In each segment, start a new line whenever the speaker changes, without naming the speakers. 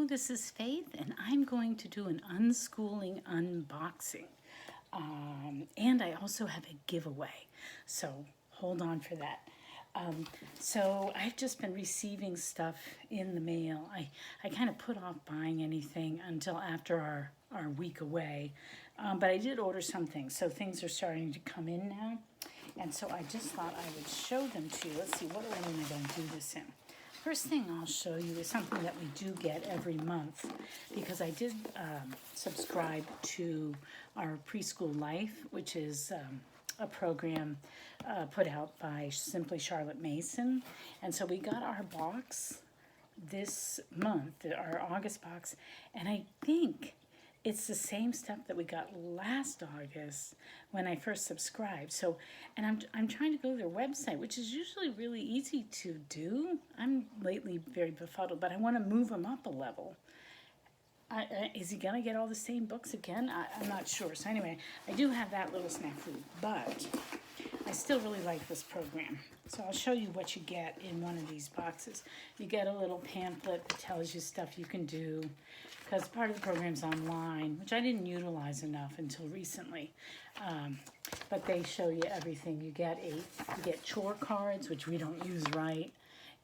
this is Faith, and I'm going to do an unschooling unboxing. And I also have a giveaway, so hold on for that. So I've just been receiving stuff in the mail. I kind of put off buying anything until after our week away, but I did order some things, so things are starting to come in now. And so I just thought I would show them to you. Let's see, what order am I going to do this in? First thing I'll show you is something that we do get every month, because I did subscribe to our Preschool Life, which is a program put out by Simply Charlotte Mason. And so we got our box this month, our August box, and I think it's the same stuff that we got last August when I first subscribed. So, and I'm trying to go to their website, which is usually really easy to do. I'm lately very befuddled, but I want to move them up a level. Is he gonna get all the same books again? I'm not sure. So anyway, I do have that little snafu, but I still really like this program. So I'll show you what you get in one of these boxes. You get a little pamphlet that tells you stuff you can do, because part of the program's online, which I didn't utilize enough until recently. But they show you everything. You get chore cards, which we don't use right,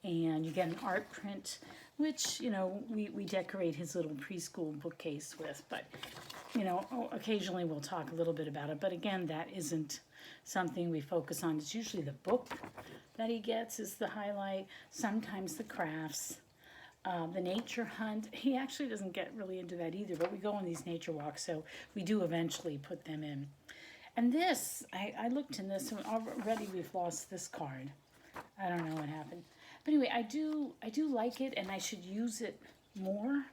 and you get an art print, which, you know, we decorate his little preschool bookcase with. But, you know, occasionally we'll talk a little bit about it. But again, that isn't something we focus on. It's usually the book that he gets is the highlight, sometimes the crafts. The nature hunt, he actually doesn't get really into that either, but we go on these nature walks, so we do eventually put them in. And this, I looked in this, and already we've lost this card. I don't know what happened. But anyway, I do like it, and I should use it more.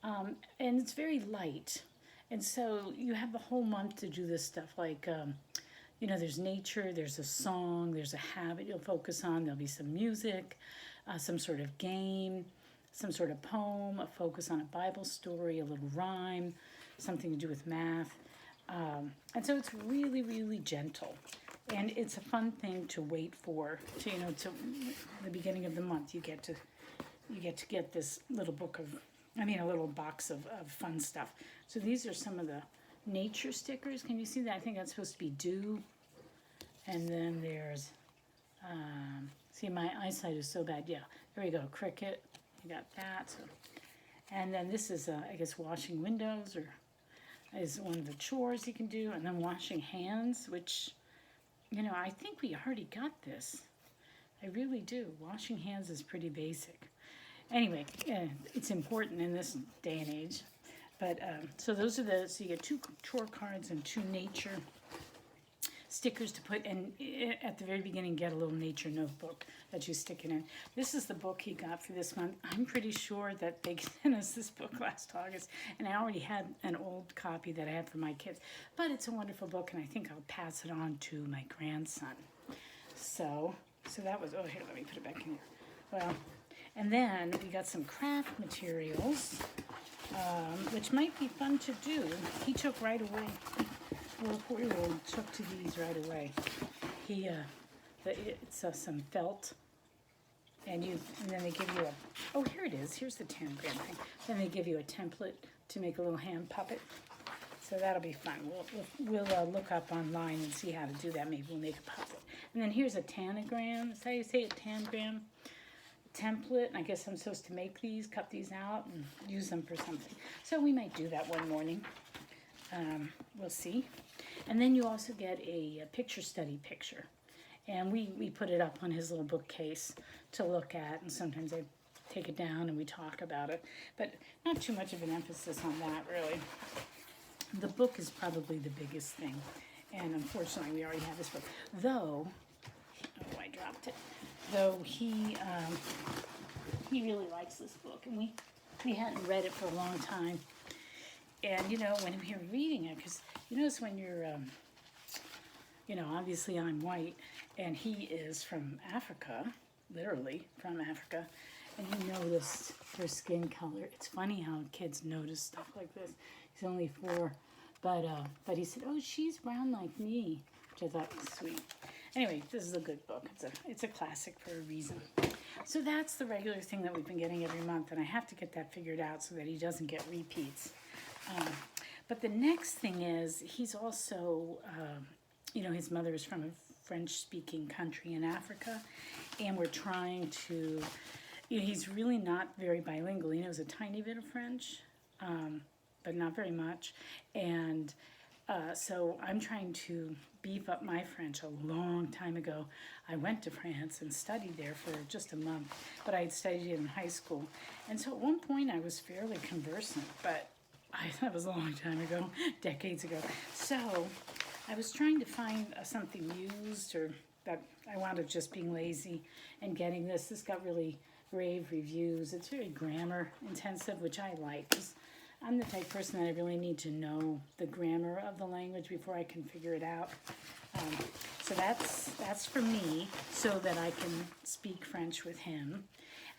And it's very light. And so you have the whole month to do this stuff, like, you know, there's nature, there's a song, there's a habit you'll focus on, there'll be some music, some sort of game, some sort of poem, a focus on a Bible story, a little rhyme, something to do with math. And so it's really, really gentle. And it's a fun thing to wait for, to, you know, to the beginning of the month. You get to get this little book of, a little box of fun stuff. So these are some of the nature stickers. Can you see that? I think that's supposed to be dew. And then there's, see, my eyesight is so bad. Yeah, there we go, cricket. You got that. So. And then this is, I guess, washing windows, or is one of the chores you can do. And then washing hands, which, you know, I think we already got this. I really do. Washing hands is pretty basic. Anyway, it's important in this day and age. But, so those are so you get 2 chore cards and 2 nature stickers to put, and at the very beginning get a little nature notebook that you stick it in. This is the book he got for this month. I'm pretty sure that they sent us this book last August, and I already had an old copy that I had for my kids. But it's a wonderful book, and I think I'll pass it on to my grandson. So that was, oh, here, let me put it back in there. Well, and then we got some craft materials, which might be fun to do. He took right away. Little 4-year-old took to these right away. It's some felt, and then they give you oh, here it is. Here's the 10-gram thing. Then they give you a template to make a little hand puppet. So that'll be fun. We'll look up online and see how to do that. Maybe we'll make a puppet. And then here's a tanagram. Is that how you say it? Tanagram template. And I guess I'm supposed to make these, cut these out, and use them for something. So we might do that one morning. We'll see. And then you also get a picture study picture. And we put it up on his little bookcase to look at, and sometimes I take it down and we talk about it. But not too much of an emphasis on that, really. The book is probably the biggest thing. And unfortunately, we already have this book. Though, oh, I dropped it. Though he really likes this book, and we hadn't read it for a long time. And, you know, when we were reading it, because you notice when you're, you know, obviously I'm white, and he is from Africa, literally from Africa, and he noticed her skin color. It's funny how kids notice stuff like this. He's only 4, but he said, oh, she's brown like me, which I thought was sweet. Anyway, this is a good book. It's a classic for a reason. So that's the regular thing that we've been getting every month, and I have to get that figured out so that he doesn't get repeats. Um, but the next thing is he's also, his mother is from a French-speaking country in Africa, and we're trying to, he's really not very bilingual. He knows a tiny bit of French, but not very much. And so I'm trying to beef up my French. A long time ago, I went to France and studied there for just a month, but I had studied it in high school. And so at one point I was fairly conversant, but that was a long time ago, decades ago. So I was trying to find something used, or that I wound up just being lazy and getting this. This got really rave reviews. It's very grammar intensive, which I like, 'cause I'm the type of person that I really need to know the grammar of the language before I can figure it out. So that's for me, so that I can speak French with him.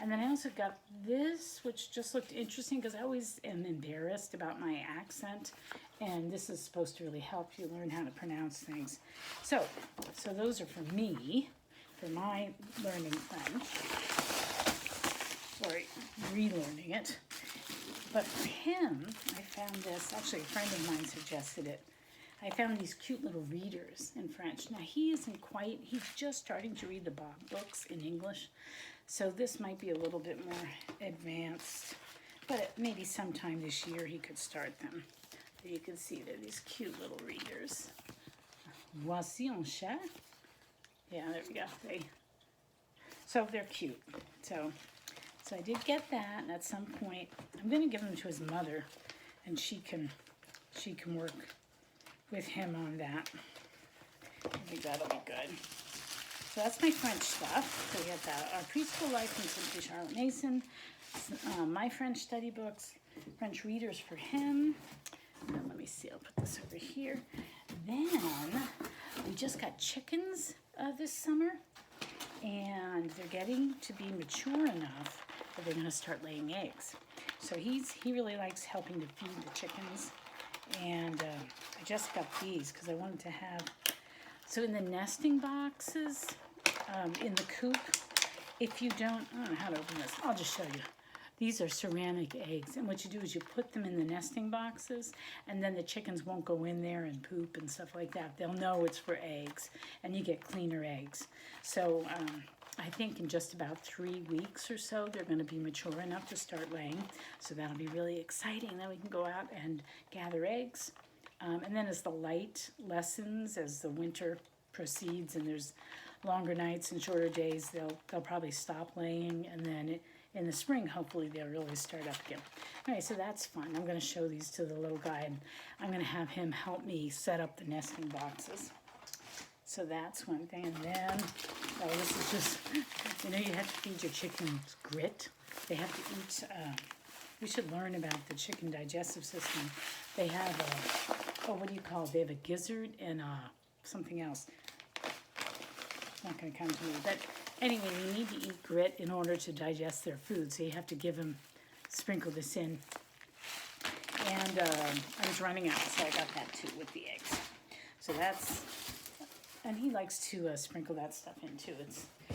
And then I also got this, which just looked interesting because I always am embarrassed about my accent. And this is supposed to really help you learn how to pronounce things. So those are for me, for my learning French, or relearning it. But for him, I found this, actually a friend of mine suggested it. I found these cute little readers in French. Now he's just starting to read the Bob books in English. So this might be a little bit more advanced, but maybe sometime this year he could start them. But you can see they're these cute little readers. Voici un chat. Yeah, there we go. So they're cute. So I did get that, and at some point I'm going to give them to his mother, and she can work with him on that. I think that'll be good. So that's my French stuff. So we have our Preschool Life from Simply Charlotte Mason, my French study books, French readers for him. And let me see, I'll put this over here. Then we just got chickens this summer, and they're getting to be mature enough that they're going to start laying eggs. So he really likes helping to feed the chickens. And I just got these because I wanted to have, so in the nesting boxes, in the coop, if you don't, I don't know how to open this, I'll just show you. These are ceramic eggs, and what you do is you put them in the nesting boxes, and then the chickens won't go in there and poop and stuff like that. They'll know it's for eggs, and you get cleaner eggs. So I think in just about 3 weeks or so, they're going to be mature enough to start laying. So that'll be really exciting. Then we can go out and gather eggs. And then as the light lessens, as the winter proceeds, and there's longer nights and shorter days, they'll probably stop laying, and then in the spring, hopefully they'll really start up again. Okay, so that's fun. I'm going to show these to the little guy, and I'm going to have him help me set up the nesting boxes. So that's one thing. And then, this is just, you have to feed your chickens grit. They have to eat, we should learn about the chicken digestive system. They have what do you call it? They have a gizzard and something else. It's not going to come to me. But anyway, they need to eat grit in order to digest their food. So you have to sprinkle this in. And I was running out, so I got that too with the eggs. So and he likes to sprinkle that stuff in too.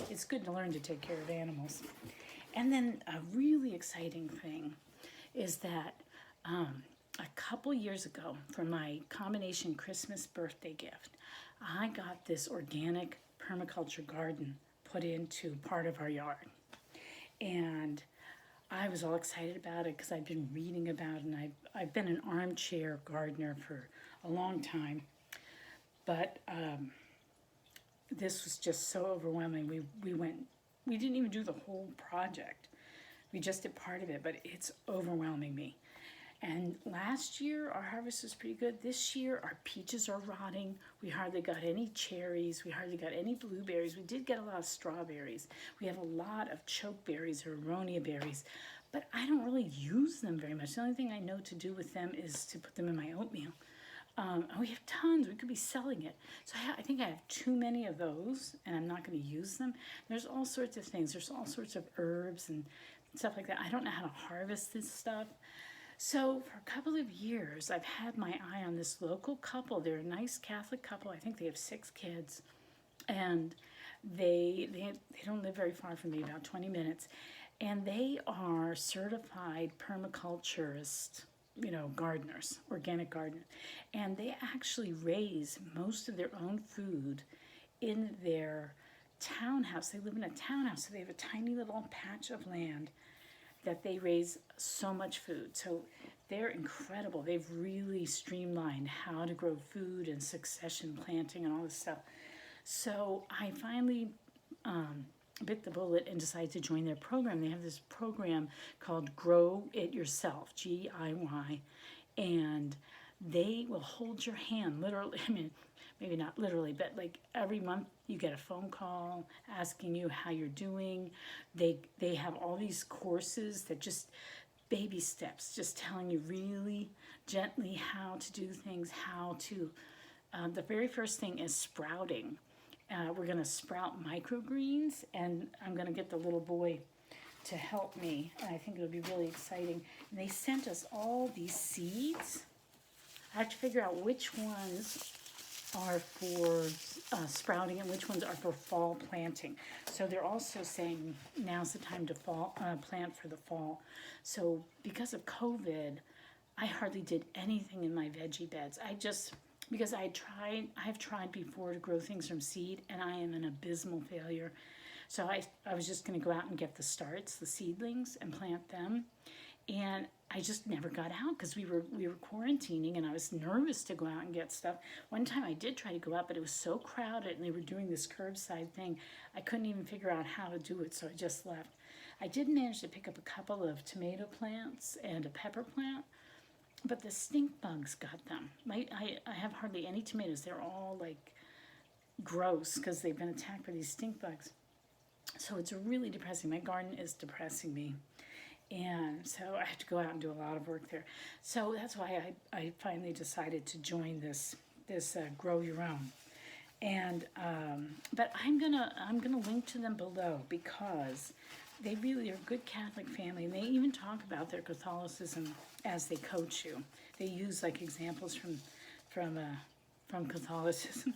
It's good to learn to take care of animals. And then a really exciting thing is that a couple years ago, for my combination Christmas birthday gift, I got this organic permaculture garden put into part of our yard. And I was all excited about it because I've been reading about it, and I've been an armchair gardener for a long time. But this was just so overwhelming. We didn't even do the whole project. We just did part of it, but it's overwhelming me. And last year, our harvest was pretty good. This year, our peaches are rotting. We hardly got any cherries. We hardly got any blueberries. We did get a lot of strawberries. We have a lot of chokeberries or aronia berries, but I don't really use them very much. The only thing I know to do with them is to put them in my oatmeal. And we have tons. We could be selling it. So I think I have too many of those, and I'm not going to use them. There's all sorts of things. There's all sorts of herbs and stuff like that. I don't know how to harvest this stuff. So for a couple of years, I've had my eye on this local couple. They're a nice Catholic couple. I think they have 6 kids. And They don't live very far from me, about 20 minutes, and they are certified permaculturist, gardeners, organic gardeners, and they actually raise most of their own food in their townhouse. They live in a townhouse, so they have a tiny little patch of land that they raise so much food. So they're incredible. They've really streamlined how to grow food and succession planting and all this stuff. So I finally bit the bullet and decided to join their program. They have this program called Grow It Yourself, GIY, and they will hold your hand literally. I mean, maybe not literally, but like every month you get a phone call asking you how you're doing. They have all these courses that just baby steps, just telling you really gently how to do things, how to. The very first thing is sprouting. We're going to sprout microgreens, and I'm going to get the little boy to help me. And I think it'll be really exciting. And they sent us all these seeds. I have to figure out which ones are for sprouting and which ones are for fall planting. So they're also saying now's the time to plant for the fall. So because of COVID, I hardly did anything in my veggie beds. Because I've tried before to grow things from seed, and I am an abysmal failure. So I was just going to go out and get the starts, the seedlings, and plant them. And I just never got out because we were quarantining, and I was nervous to go out and get stuff. One time I did try to go out, but it was so crowded, and they were doing this curbside thing. I couldn't even figure out how to do it, so I just left. I did manage to pick up a couple of tomato plants and a pepper plant, but the stink bugs got them. I have hardly any tomatoes. They're all like gross because they've been attacked by these stink bugs. So it's really depressing. My garden is depressing me. And so I have to go out and do a lot of work there. So that's why I finally decided to join this Grow Your Own. And but I'm gonna link to them below because they really are a good Catholic family, and they even talk about their Catholicism as they coach you. They use like examples from Catholicism.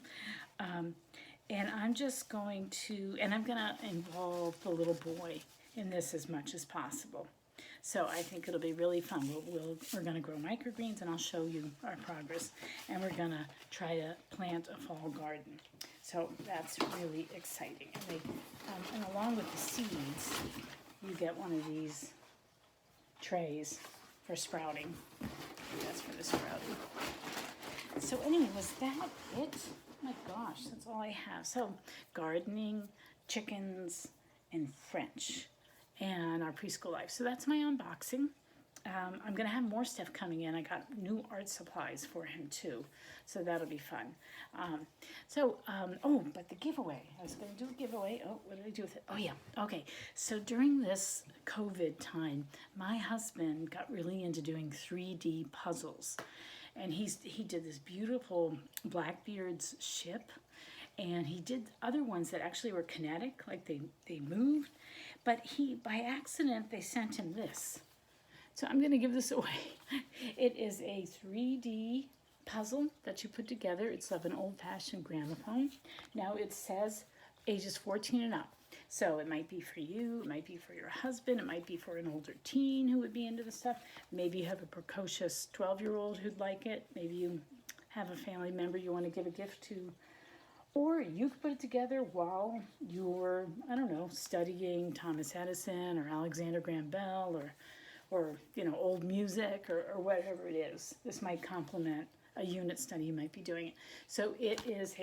And I'm just going to, and I'm gonna involve the little boy in this as much as possible. So I think it'll be really fun. We're going to grow microgreens, and I'll show you our progress. And we're going to try to plant a fall garden. So that's really exciting. And along with the seeds, you get one of these trays for sprouting. That's for the sprouting. So anyway, was that it? Oh my gosh, that's all I have. So gardening, chickens, and French. And our preschool life. So that's my unboxing. I'm going to have more stuff coming in. I got new art supplies for him too. So that'll be fun. But the giveaway. I was going to do a giveaway. Oh, what did I do with it? Oh, yeah. Okay. So during this COVID time, my husband got really into doing 3D puzzles. And he did this beautiful Blackbeard's ship. And he did other ones that actually were kinetic, like they moved. But by accident, they sent him this. So I'm going to give this away. It is a 3D puzzle that you put together. It's of an old-fashioned gramophone. Now it says ages 14 and up. So it might be for you, it might be for your husband, it might be for an older teen who would be into the stuff. Maybe you have a precocious 12-year-old who'd like it. Maybe you have a family member you want to give a gift to. Or you could put it together while you're, studying Thomas Edison or Alexander Graham Bell or old music or whatever it is. This might complement a unit study you might be doing. So it's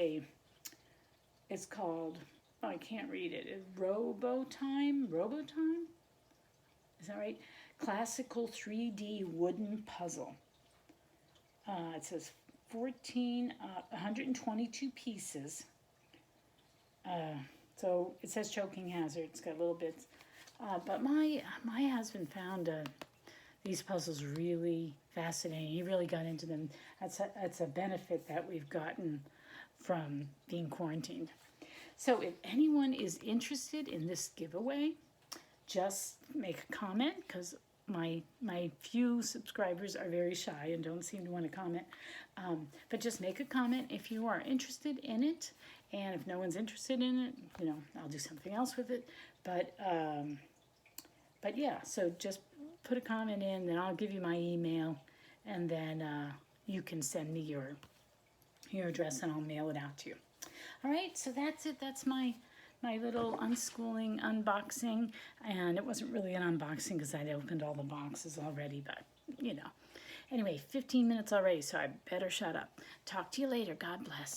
called, I can't read it. It's Robotime? Is that right? Classical 3D wooden puzzle. It says 122 pieces. So it says choking hazard. It's got little bits. But my husband found these puzzles really fascinating. He really got into them. That's a benefit that we've gotten from being quarantined. So if anyone is interested in this giveaway, just make a comment because my few subscribers are very shy and don't seem to want to comment. But just make a comment if you are interested in it, and if no one's interested in it, you know, I'll do something else with it. But yeah, so just put a comment in, then I'll give you my email, and then you can send me your address, and I'll mail it out to you. All right, so that's it. That's my little unschooling unboxing, and it wasn't really an unboxing because I'd opened all the boxes already, but you know. Anyway, 15 minutes already, so I better shut up. Talk to you later. God bless.